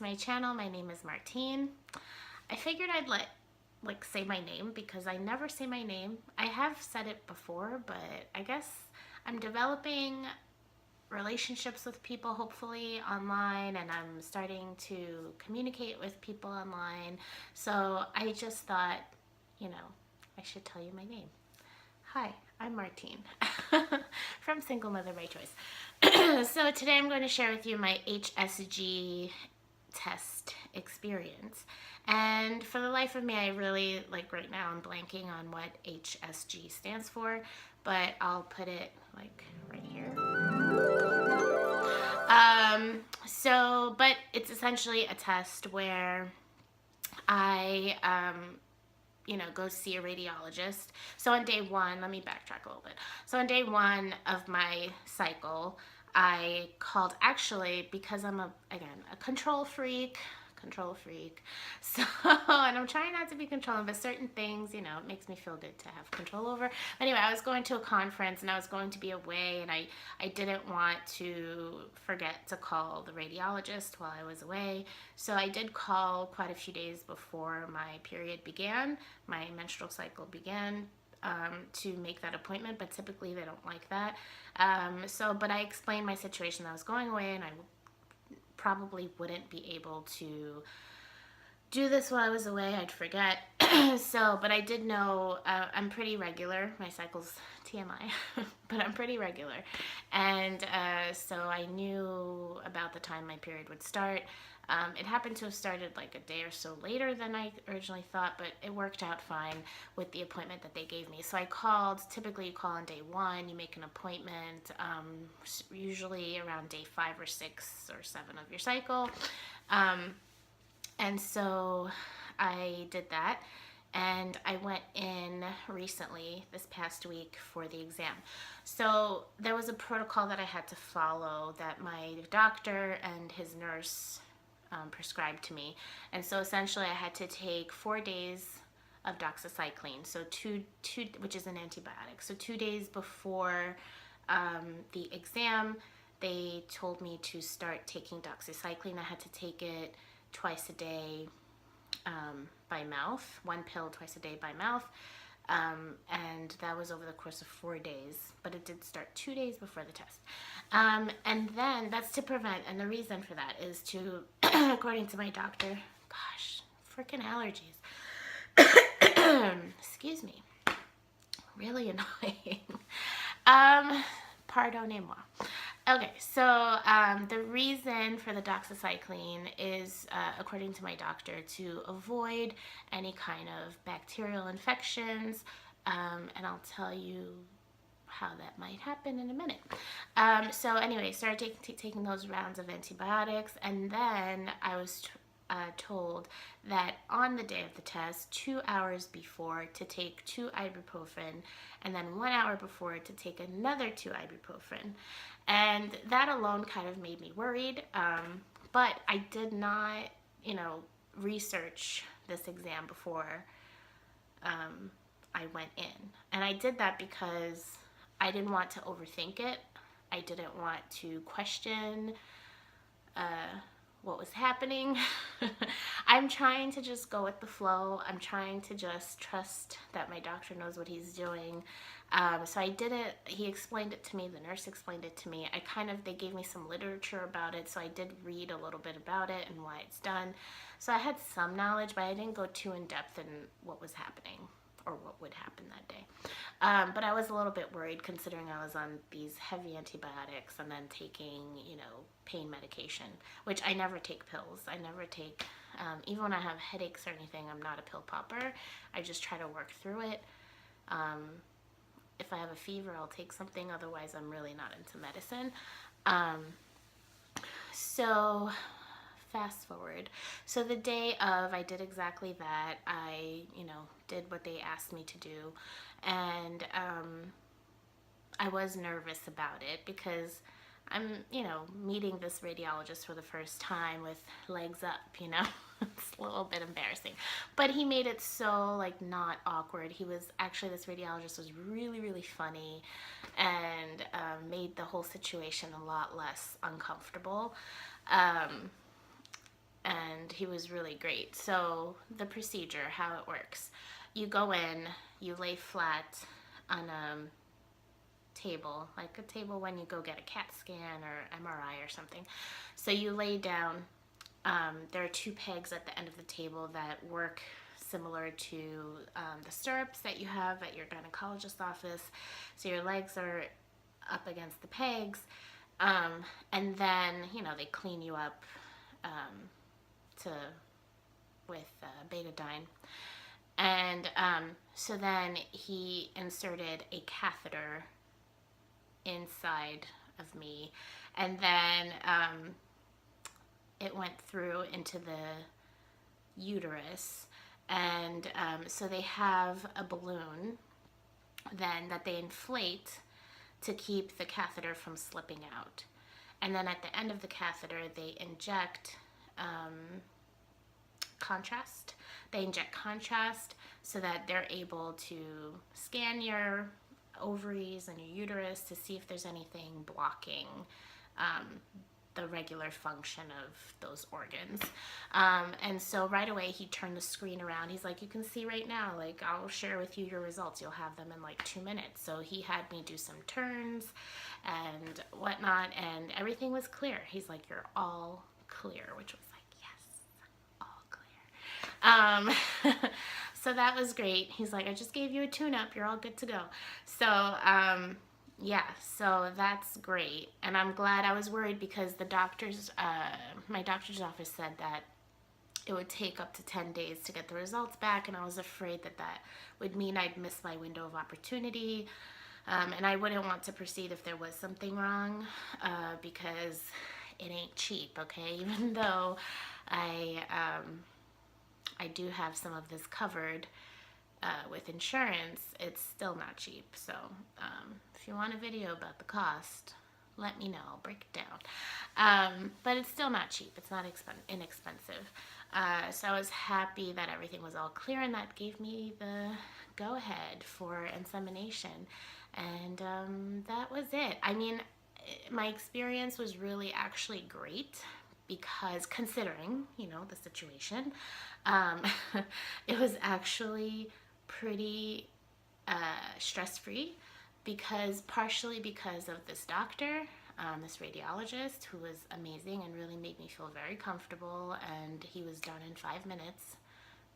to my channel. My name is Martine. I figured I'd say my name because I never say my name. I have said it before, but I guess I'm developing relationships with people hopefully online, and I'm starting to communicate with people online. So I just thought, I should tell you my name. Hi, I'm Martine from Single Mother by Choice. So today I'm going to share with you my HSG test experience. And for the life of me, I really, right now, I'm blanking on what HSG stands for, but I'll put it right here. But it's essentially a test where I, go see a radiologist. So on day one, let me backtrack a little bit. So on day one of my cycle, I called, actually, because I'm a control freak. So, and I'm trying not to be controlling, but certain things, it makes me feel good to have control over. But anyway, I was going to a conference and I was going to be away, and I didn't want to forget to call the radiologist while I was away. So I did call quite a few days before my period began, my menstrual cycle began, to make that appointment, but typically they don't like that. But I explained my situation. I was going away and I probably wouldn't be able to do this while I was away. I'd forget. But I did know I'm pretty regular. My cycle's TMI, but I'm pretty regular. And so I knew about the time my period would start. It happened to have started a day or so later than I originally thought, but it worked out fine with the appointment that they gave me. So I called. Typically you call on day one, you make an appointment, usually around day 5 or 6 or 7 of your cycle. And so I did that, and I went in recently, this past week, for the exam. So there was a protocol that I had to follow that my doctor and his nurse prescribed to me. And so essentially I had to take 4 days of doxycycline, so two, which is an antibiotic. So 2 days before the exam, they told me to start taking doxycycline. I had to take it twice a day by mouth, 1 pill twice a day by mouth. And that was over the course of 4 days, but it did start 2 days before the test. And then that's to prevent, and the reason for that is to, according to my doctor, gosh, freaking allergies. Excuse me. Really annoying. Pardonnez-moi. Okay, so the reason for the doxycycline is, according to my doctor, to avoid any kind of bacterial infections, and I'll tell you how that might happen in a minute. So anyway, started taking those rounds of antibiotics, and then I was told that on the day of the test, 2 hours before, to take 2 ibuprofen, and then 1 hour before to take another 2 ibuprofen. And that alone kind of made me worried, but I did not, research this exam before I went in. And I did that because I didn't want to overthink it. I didn't want to question what was happening. I'm trying to just go with the flow. I'm trying to just trust that my doctor knows what he's doing. So I did it. He explained it to me. The nurse explained it to me. They gave me some literature about it. So I did read a little bit about it and why it's done. So I had some knowledge, but I didn't go too in depth in what was happening or what would happen that day. But I was a little bit worried, considering I was on these heavy antibiotics and then taking, pain medication, which I never take pills. I never take, even when I have headaches or anything, I'm not a pill popper. I just try to work through it. If I have a fever, I'll take something. Otherwise, I'm really not into medicine. So fast forward. So the day of, I did exactly that. I, did what they asked me to do. And I was nervous about it because I'm, meeting this radiologist for the first time with legs up, It's a little bit embarrassing. But he made it so, not awkward. This radiologist was really, really funny, and made the whole situation a lot less uncomfortable. and he was really great. So the procedure, how it works, you go in, you lay flat on a table, like a table when you go get a CAT scan or MRI or something. So you lay down. There are two pegs at the end of the table that work similar to the stirrups that you have at your gynecologist's office. So your legs are up against the pegs, and then they clean you up to with betadine, and so then he inserted a catheter inside of me, and then it went through into the uterus, and so they have a balloon then that they inflate to keep the catheter from slipping out. And then at the end of the catheter, they inject contrast. They inject contrast so that they're able to scan your ovaries and your uterus to see if there's anything blocking the regular function of those organs. And so right away he turned the screen around. He's like, you can see right now, like, I'll share with you your results. You'll have them in like 2 minutes. So he had me do some turns and whatnot, and everything was clear. He's like, you're all clear, which was like, yes, all clear. So that was great. He's like, I just gave you a tune-up. You're all good to go. So yeah, so that's great. And I'm glad. I was worried because the doctors, my doctor's office said that it would take up to 10 days to get the results back, and I was afraid that that would mean I'd miss my window of opportunity, and I wouldn't want to proceed if there was something wrong, because it ain't cheap, okay? Even though I do have some of this covered with insurance, it's still not cheap. So if you want a video about the cost, let me know. I'll break it down. But it's still not cheap. It's not inexpensive. So I was happy that everything was all clear, and that gave me the go-ahead for insemination. And that was it. I mean, my experience was really actually great, because considering, the situation, it was actually pretty stress-free, partially because of this doctor, this radiologist, who was amazing and really made me feel very comfortable, and he was done in 5 minutes.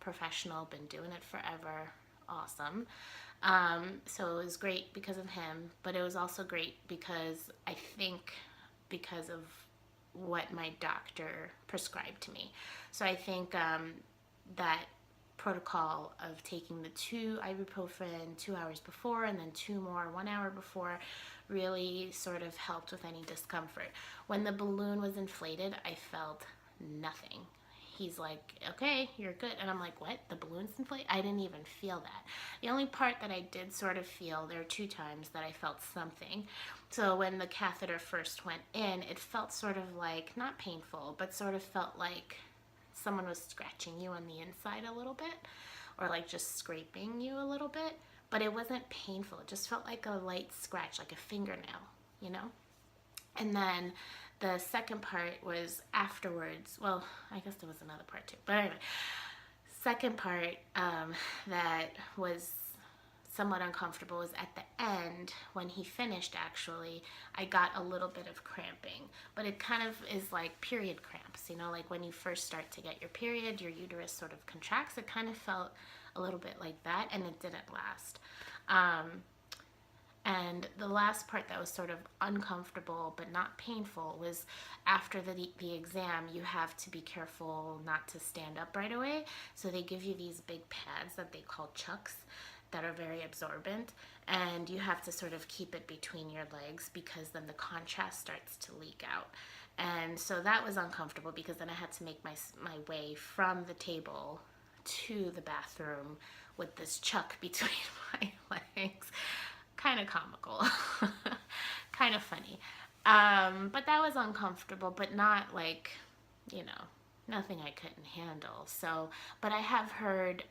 Professional, been doing it forever, awesome. So it was great because of him, but it was also great because I think because of what my doctor prescribed to me. So I think that protocol of taking the 2 ibuprofen 2 hours before and then 2 more 1 hour before really sort of helped with any discomfort. When the balloon was inflated, I felt nothing. He's like, okay, you're good. And I'm like, what? The balloon's inflated? I didn't even feel that. The only part that I did sort of feel, there were 2 times that I felt something. So when the catheter first went in, it felt sort of like, not painful, but sort of felt like someone was scratching you on the inside a little bit, or like just scraping you a little bit, but it wasn't painful. It just felt like a light scratch, like a fingernail. And then the second part was afterwards. Well, I guess there was another part too, but anyway, second part that was somewhat uncomfortable was at the end when he finished. Actually, I got a little bit of cramping, but it kind of is like period cramps, like when you first start to get your period, your uterus sort of contracts. It kind of felt a little bit like that, and it didn't last. And the last part that was sort of uncomfortable but not painful was after the exam. You have to be careful not to stand up right away, so they give you these big pads that they call chucks that are very absorbent, and you have to sort of keep it between your legs, because then the contrast starts to leak out. And so that was uncomfortable, because then I had to make my way from the table to the bathroom with this chuck between my legs. Kind of comical. Kind of funny. But that was uncomfortable, but not like, nothing I couldn't handle. So, but I have heard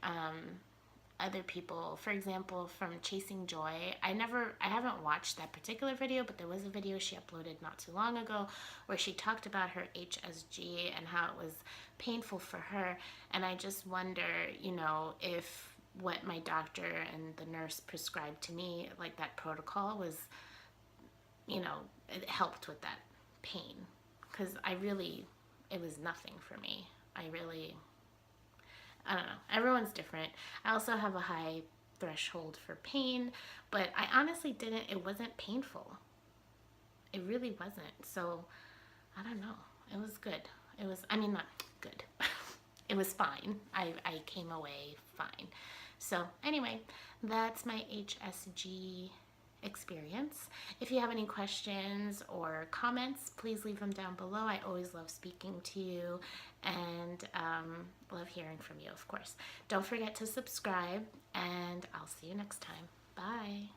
other people. For example, from Chasing Joy, I haven't watched that particular video, but there was a video she uploaded not too long ago where she talked about her HSG and how it was painful for her. And I just wonder, you know, if what my doctor and the nurse prescribed to me, like that protocol was, you know, it helped with that pain. Because it was nothing for me. I don't know. Everyone's different. I also have a high threshold for pain, but I honestly it wasn't painful. It really wasn't. So, I don't know. It was good. I mean, not good. It was fine. I came away fine. So, anyway, that's my HSG experience. If you have any questions or comments, please leave them down below. I always love speaking to you and love hearing from you, of course. Don't forget to subscribe, and I'll see you next time. Bye.